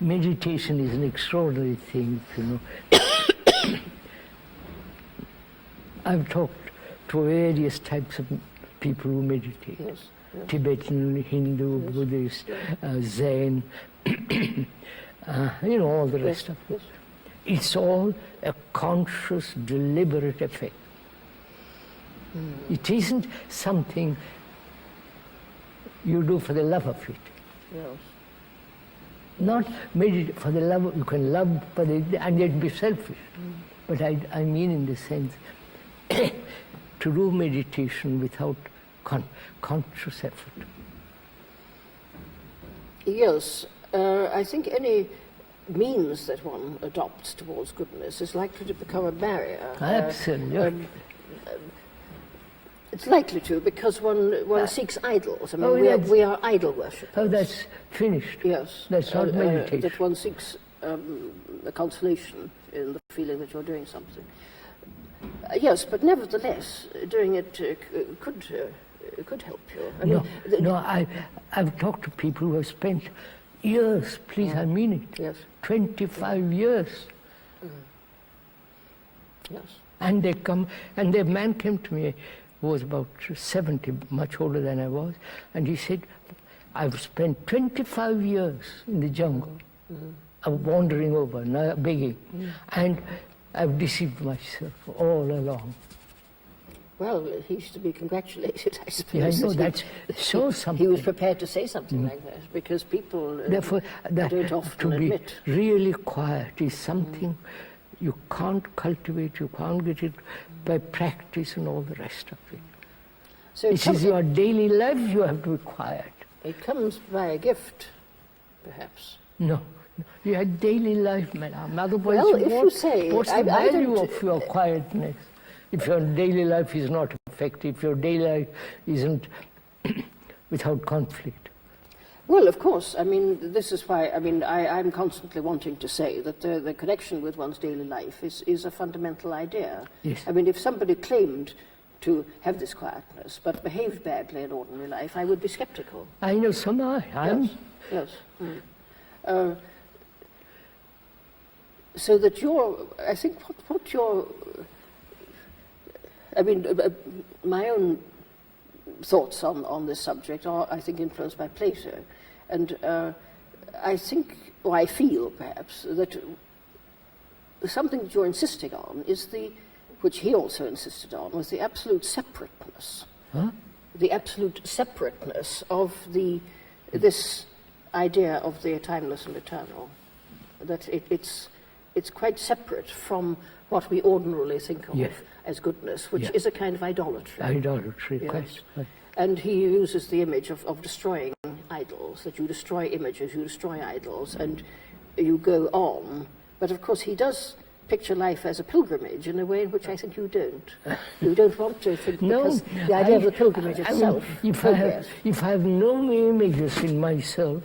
meditation is an extraordinary thing, you know. I've talked to various types of people who meditate. Yes, yes. Tibetan, Hindu, Yes, Buddhist, yes. Zen, you know, all the rest of it. Yes. It's all a conscious, deliberate effect. It isn't something you do for the love of it. Yes. Not meditate for the love, you can love for the, and yet be selfish. But I mean in the sense, to do meditation without conscious effort. Yes, I think any means that one adopts towards goodness is likely to become a barrier. Absolutely. It's likely to, because one seeks idols. I mean, Oh, we are idol worshippers. Oh, that's finished. Yes. That's not meditation. That one seeks a consolation in the feeling that you're doing something. Yes, but nevertheless, doing it could help you. I mean, I've talked to people who have spent years, please, I mean it, Yes. 25 years. Yes. And they come, and the man came to me, who was about 70, much older than I was, and he said, I've spent 25 years in the jungle, of wandering over, begging, and I've deceived myself all along. Well, he's to be congratulated, I suppose. Yeah, I know, that that shows something. he was prepared to say something like that, because people Therefore, don't often to be admit. really quiet is something you can't cultivate, you can't get it by practice and all the rest of it. So This is your daily life, you have to be quiet. it comes by a gift, perhaps. No, your daily life, madam. Otherwise, Well, if you say, what's I the value don't- of your quietness? If your daily life is not effective, if your daily life isn't without conflict. Well, of course. I mean, this is why. I mean, I'm constantly wanting to say that the connection with one's daily life is a fundamental idea. Yes. I mean, if somebody claimed to have this quietness but behaved badly in ordinary life, I would be skeptical. I know some are. Yes. So that I think what your, I mean, my own thoughts on this subject are, I think, influenced by Plato. And I think, or I feel perhaps, that something that you're insisting on is which he also insisted on, was the absolute separateness. Huh? The absolute separateness of this idea of the timeless and eternal. That it's quite separate from what we ordinarily think of Yes. as goodness, which Yeah. is a kind of idolatry. Idolatry, Yes. quite. And he uses the image of destroying idols, that you destroy images, you destroy idols, and you go on. But of course he does picture life as a pilgrimage in a way in which I think you don't. You don't want to think, No, because the idea of the pilgrimage itself, progress. If I have no images in myself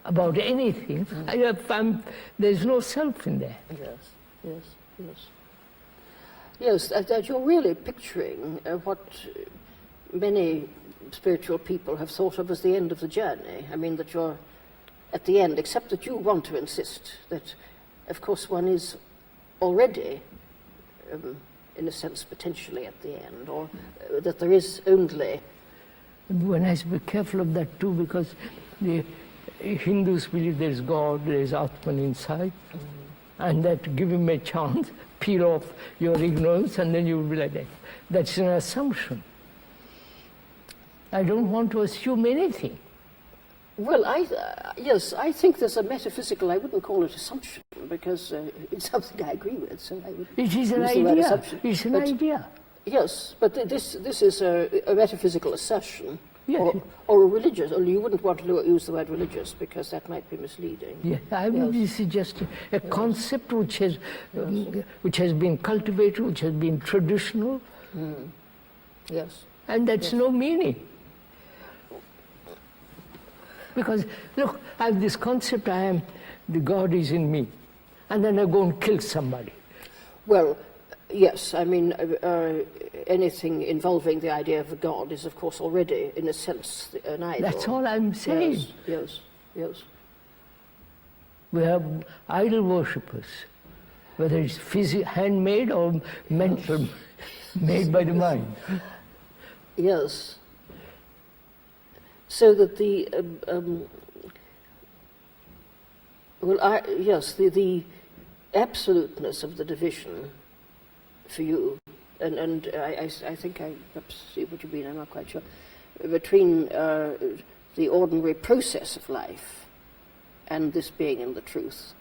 about anything, there's no self in there. Yes, that you're really picturing what many spiritual people have thought of as the end of the journey. I mean, that you're at the end, except that you want to insist that, of course, one is already, in a sense, potentially at the end, or that there is only... One has to be careful of that too, because the Hindus believe there's God, there's Atman inside, and that give him a chance, peel off your ignorance, and then you will be like that. That's an assumption. I don't want to assume anything. Well, yes, I think there's a metaphysical, I wouldn't call it assumption, because it's something I agree with, so I would It is an use the word idea. assumption. It's an But- idea. Yes, but this is a metaphysical assertion, Yes. or a religious, or you wouldn't want to use the word religious, because that might be misleading. Yeah, I mean, this is just a concept which has been cultivated, which has been traditional, Yes. and that's no meaning. Because, look, I have this concept, the God is in me, and then I go and kill somebody. Well, yes, I mean, anything involving the idea of a God is, of course, already, in a sense, an idol. That's all I'm saying. Yes. We have idol worshippers, whether it's handmade or mental, made by the mind. Yes. So that the the absoluteness of the division for you, and I think I perhaps see what you mean. I'm not quite sure, between the ordinary process of life and this being in the truth,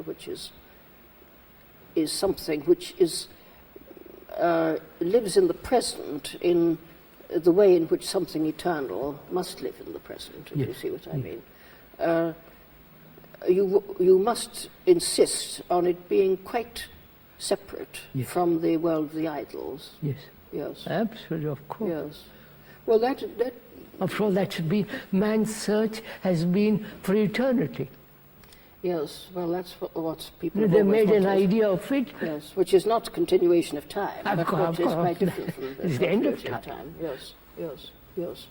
which is something which is lives in the present in the way in which something eternal must live in the present, if Yes. you see what I mean. You must insist on it being quite separate Yes. from the world of the idols. Yes, Yes. absolutely, of course. Yes. Well, that After all, that should be, man's search has been for eternity. yes. Well, that's what people have They always made an wanted. idea of it. Yes, which is not continuation of time, Of but course, what is of quite course. different from It's the end of continuation time. Yes, yes, yes.